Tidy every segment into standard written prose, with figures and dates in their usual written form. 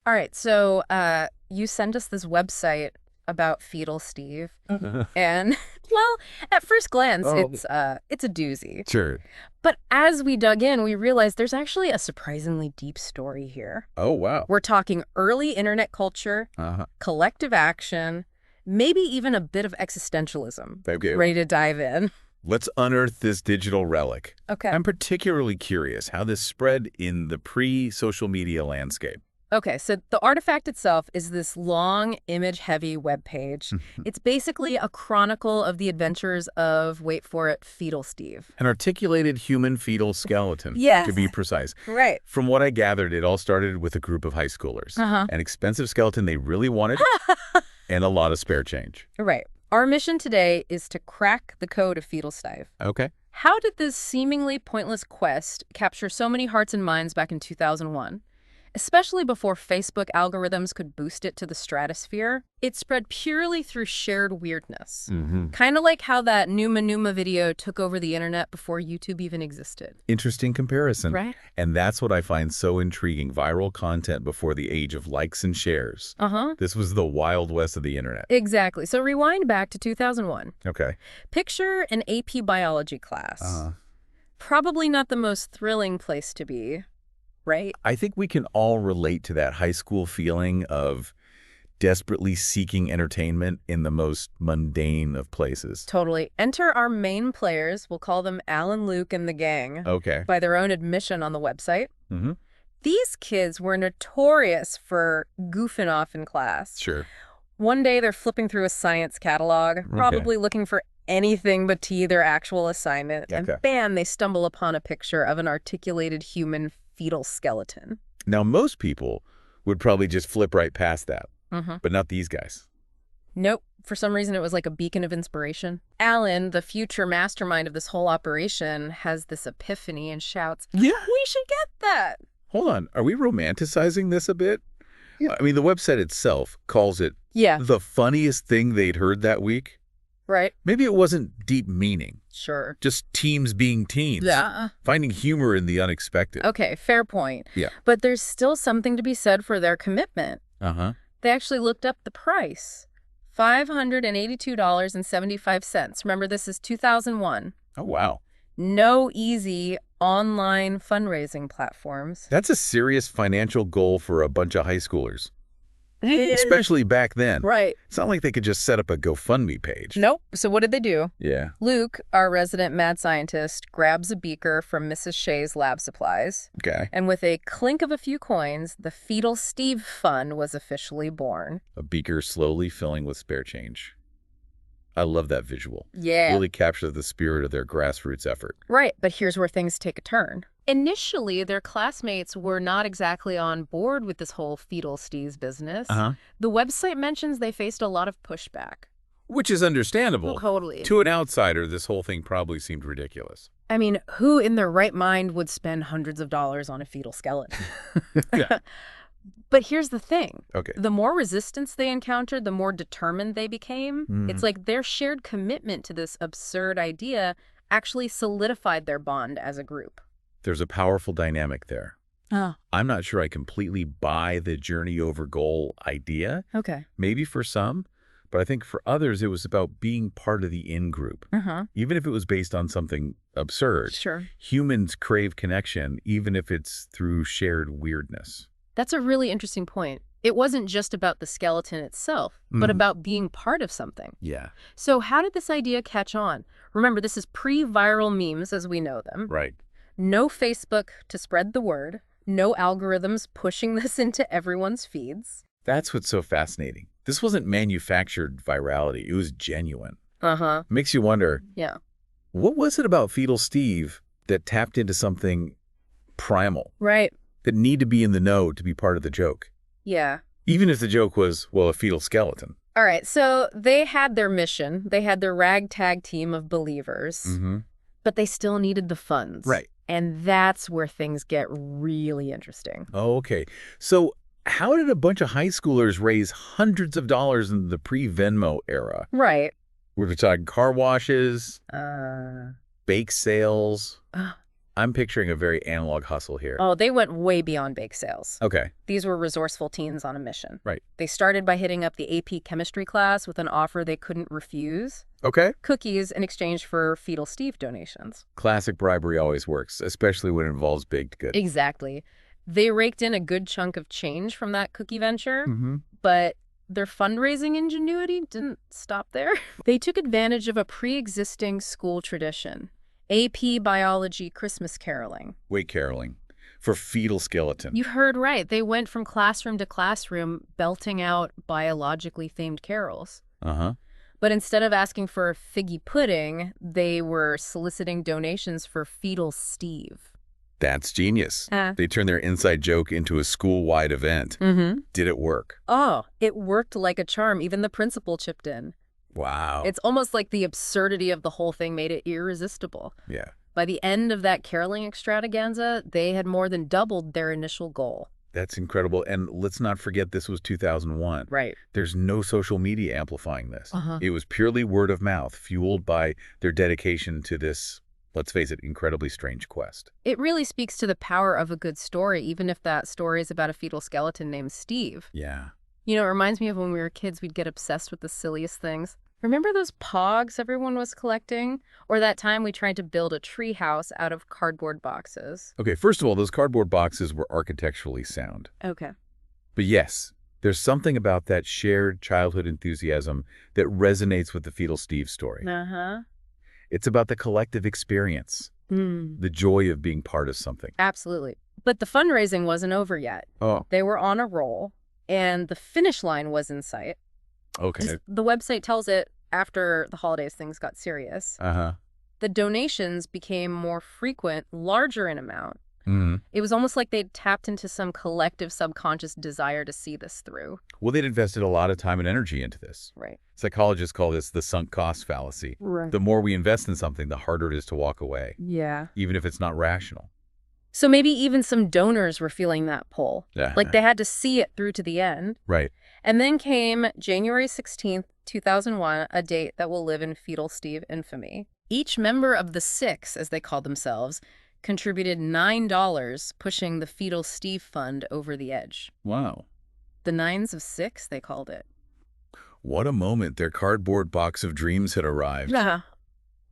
All right, so you sent us this website about Fetal Steve, and well, at first glance, Oh, it's a doozy. sure. But as we dug in, we realized there's actually a surprisingly deep story here. Oh, wow. We're talking early internet culture, Uh-huh. collective action, maybe even a bit of existentialism. Okay. Ready to dive in? Let's unearth this digital relic. Okay. I'm particularly curious how this spread in the pre-social media landscape. Okay, so the artifact itself is this long, image-heavy web page. It's basically a chronicle of the adventures of, wait for it, Fetal Steve. An articulated human fetal skeleton, Yes. to be precise. Right. From what I gathered, it all started with a group of high schoolers. Uh-huh. An expensive skeleton they really wanted, and a lot of spare change. Right. Our mission today is to crack the code of Fetal Steve. Okay. How did this seemingly pointless quest capture so many hearts and minds back in 2001? Especially before Facebook algorithms could boost it to the stratosphere, it spread purely through shared weirdness. Kind of like how that Numa Numa video took over the internet before YouTube even existed. Interesting comparison. Right? And that's what I find so intriguing. Viral content before the age of likes and shares. Uh-huh. This was the Wild West of the internet. Exactly. So rewind back to 2001. Okay. Picture an AP biology class. Probably not the most thrilling place to be, right? I think we can all relate to that high school feeling of desperately seeking entertainment in the most mundane of places. Totally. Enter our main players. We'll call them Alan, Luke, and the gang. Okay. By their own admission on the website. These kids were notorious for goofing off in class. Sure. One day they're flipping through a science catalog, probably looking for anything but to their actual assignment, and bam, they stumble upon a picture of an articulated human fetal skeleton. Now, most people would probably just flip right past that, but not these guys. Nope. For some reason, it was like a beacon of inspiration. Alan, the future mastermind of this whole operation, has this epiphany and shouts, Yeah. "We should get that!" Hold on. Are we romanticizing this a bit? Yeah. I mean, the website itself calls it Yeah. the funniest thing they'd heard that week. Right? Maybe it wasn't deep meaning. Sure. Just teens being teens. Yeah. Finding humor in the unexpected. Okay, fair point. Yeah. But there's still something to be said for their commitment. Uh-huh. They actually looked up the price. $582.75. Remember, this is 2001. Oh, wow. No easy online fundraising platforms. That's a serious financial goal for a bunch of high schoolers. Especially back then. Right. It's not like they could just set up a GoFundMe page. Nope. So what did they do? Yeah. Luke, our resident mad scientist, grabs a beaker from Mrs. Shea's lab supplies. Okay. And with a clink of a few coins, the Fetal Steve Fund was officially born. A beaker slowly filling with spare change. I love that visual. Yeah. Really captures the spirit of their grassroots effort. Right, but here's where things take a turn. Initially, their classmates were not exactly on board with this whole Fetal Steve's business. The website mentions they faced a lot of pushback. Which is understandable. Totally. To an outsider, this whole thing probably seemed ridiculous. I mean, who in their right mind would spend hundreds of dollars on a fetal skeleton? Yeah. But here's the thing. Okay. The more resistance they encountered, the more determined they became. It's like their shared commitment to this absurd idea actually solidified their bond as a group. There's a powerful dynamic there. Oh. I'm not sure I completely buy the journey over goal idea. Okay. Maybe for some, but I think for others it was about being part of the in-group. Even if it was based on something absurd. Sure. Humans crave connection, even if it's through shared weirdness. That's a really interesting point. It wasn't just about the skeleton itself, but about being part of something. Yeah. So how did this idea catch on? Remember, this is pre-viral memes as we know them. Right. No Facebook to spread the word. No algorithms pushing this into everyone's feeds. That's what's so fascinating. This wasn't manufactured virality. It was genuine. Makes you wonder, Yeah. what was it about Fetal Steve that tapped into something primal, Right. that need to be in the know to be part of the joke? Yeah. Even if the joke was, well, a fetal skeleton. All right. So they had their mission. They had their ragtag team of believers. But they still needed the funds. Right. And that's where things get really interesting. Oh, okay. So how did a bunch of high schoolers raise hundreds of dollars in the pre-Venmo era? Right. We're talking car washes, bake sales. I'm picturing a very analog hustle here. Oh, they went way beyond bake sales. Okay. These were resourceful teens on a mission. Right. They started by hitting up the AP chemistry class with an offer they couldn't refuse. Okay. Cookies in exchange for Fetal Steve donations. Classic bribery always works, especially when it involves baked goods. Exactly. They raked in a good chunk of change from that cookie venture, Mm-hmm. but their fundraising ingenuity didn't stop there. They took advantage of a pre-existing school tradition, AP biology Christmas caroling. Wait, caroling. For fetal skeleton. You heard right. They went from classroom to classroom belting out biologically themed carols. Uh-huh. But instead of asking for a figgy pudding, they were soliciting donations for Fetal Steve. That's genius. They turned their inside joke into a school-wide event. Mm-hmm. Did it work? Oh, it worked like a charm. Even the principal chipped in. Wow. It's almost like the absurdity of the whole thing made it irresistible. Yeah. By the end of that caroling extravaganza, they had more than doubled their initial goal. That's incredible. And let's not forget this was 2001. Right. There's no social media amplifying this. Uh-huh. It was purely word of mouth, fueled by their dedication to this, let's face it, incredibly strange quest. It really speaks to the power of a good story, even if that story is about a fetal skeleton named Steve. Yeah. You know, it reminds me of when we were kids, we'd get obsessed with the silliest things. Remember those pogs everyone was collecting? Or that time we tried to build a tree house out of cardboard boxes? Okay, first of all, those cardboard boxes were architecturally sound. Okay. But yes, there's something about that shared childhood enthusiasm that resonates with the Fetal Steve story. Uh-huh. It's about the collective experience, the joy of being part of something. Absolutely. But the fundraising wasn't over yet. Oh, They were on a roll, and the finish line was in sight. okay. The website tells it after the holidays things got serious. Uh-huh. The donations became more frequent, larger in amount. Mm-hmm. It was almost like they'd tapped into some collective subconscious desire to see this through. Well, they'd invested a lot of time and energy into this. Right. Psychologists call this the sunk cost fallacy. Right. The more we invest in something, the harder it is to walk away, Yeah. even if it's not rational. So maybe even some donors were feeling that pull. Yeah. Like they had to see it through to the end. Right. And then came January 16th, 2001, a date that will live in Fetal Steve infamy. Each member of the Six, as they called themselves, contributed $9, pushing the Fetal Steve Fund over the edge. Wow. The Nines of Six, they called it. What a moment. Their cardboard box of dreams had arrived. Yeah.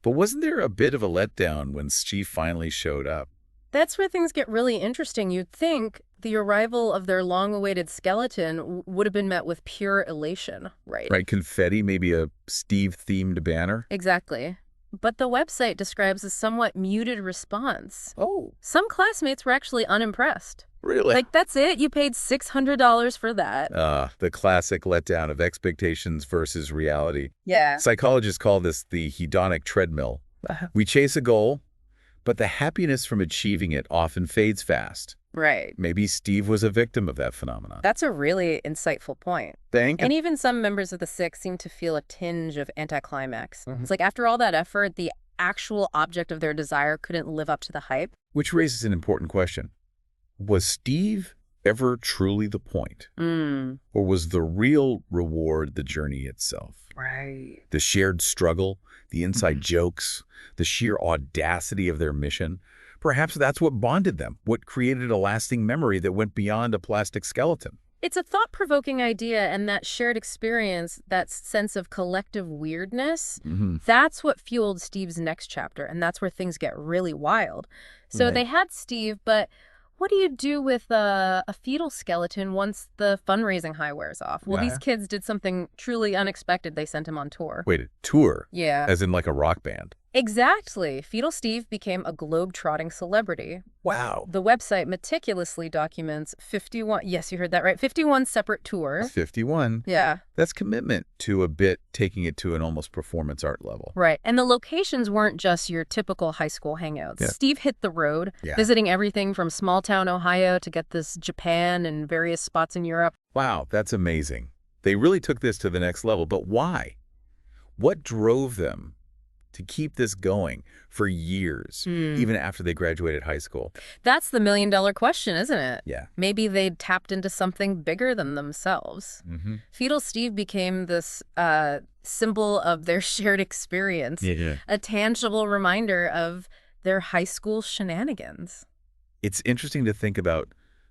But wasn't there a bit of a letdown when Steve finally showed up? That's where things get really interesting. You'd think the arrival of their long-awaited skeleton would have been met with pure elation, right? Right, confetti, maybe a Steve-themed banner? Exactly. But the website describes a somewhat muted response. Oh, Some classmates were actually unimpressed. really? Like, that's it? You paid $600 for that? The classic letdown of expectations versus reality. Yeah. Psychologists call this the hedonic treadmill. We chase a goal, but the happiness from achieving it often fades fast. Right. Maybe Steve was a victim of that phenomenon. That's a really insightful point. Thank And even some members of the Six seem to feel a tinge of anticlimax. It's like after all that effort, the actual object of their desire couldn't live up to the hype. Which raises an important question. Was Steve ever truly the point? Or was the real reward the journey itself? Right. The shared struggle, the inside jokes, the sheer audacity of their mission. Perhaps that's what bonded them, what created a lasting memory that went beyond a plastic skeleton. It's a thought-provoking idea, and that shared experience, that sense of collective weirdness, that's what fueled Steve's next chapter, and that's where things get really wild. So Right. they had Steve, but what do you do with a fetal skeleton once the fundraising high wears off? Well, these kids did something truly unexpected. They sent him on tour. Wait, a tour? Yeah. As in like a rock band? Exactly. Fetal Steve became a globe-trotting celebrity. Wow. The website meticulously documents 51, yes, you heard that right, 51 separate tours. 51. Yeah. That's commitment to a bit, taking it to an almost performance art level. Right. And the locations weren't just your typical high school hangouts. Yeah. Steve hit the road, Yeah. visiting everything from small-town Ohio to get this Japan and various spots in Europe. Wow, that's amazing. They really took this to the next level, but why? What drove them to keep this going for years, even after they graduated high school? That's the million-dollar question, isn't it? Yeah. Maybe they'd tapped into something bigger than themselves. Fetal Steve became this symbol of their shared experience, Yeah. a tangible reminder of their high school shenanigans. It's interesting to think about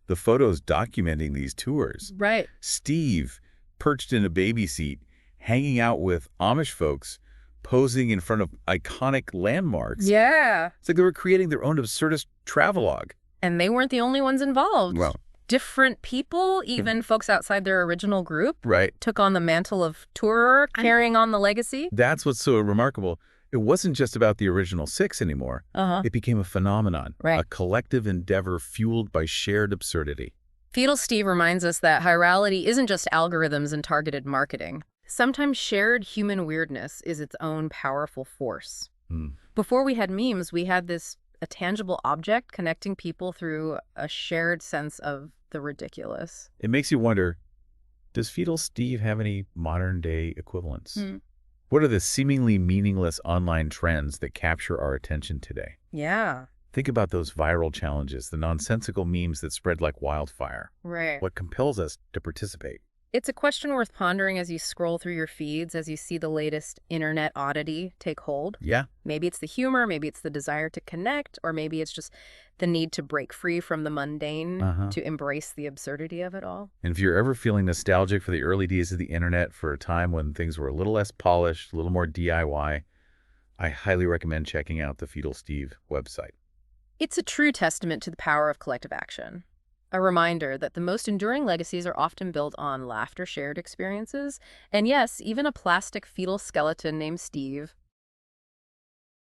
the photos documenting these tours. Right. Steve, perched in a baby seat, hanging out with Amish folks, posing in front of iconic landmarks. Yeah. It's like they were creating their own absurdist travelogue. And they weren't the only ones involved. Well, Different people, even folks outside their original group, right. took on the mantle of tourer, carrying on the legacy. That's what's so remarkable. It wasn't just about the original six anymore. It became a phenomenon, Right. a collective endeavor fueled by shared absurdity. Fetal Steve reminds us that virality isn't just algorithms and targeted marketing. Sometimes shared human weirdness is its own powerful force. Before we had memes, we had a tangible object connecting people through a shared sense of the ridiculous. It makes you wonder, does Fetal Steve have any modern-day equivalents? What are the seemingly meaningless online trends that capture our attention today? Yeah. Think about those viral challenges, the nonsensical memes that spread like wildfire. Right. What compels us to participate? It's a question worth pondering as you scroll through your feeds, as you see the latest internet oddity take hold. Yeah. Maybe it's the humor, maybe it's the desire to connect, or maybe it's just the need to break free from the mundane to embrace the absurdity of it all. And if you're ever feeling nostalgic for the early days of the internet, for a time when things were a little less polished, a little more DIY, I highly recommend checking out the Fetal Steve website. It's a true testament to the power of collective action. A reminder that the most enduring legacies are often built on laughter-shared experiences. And yes, even a plastic fetal skeleton named Steve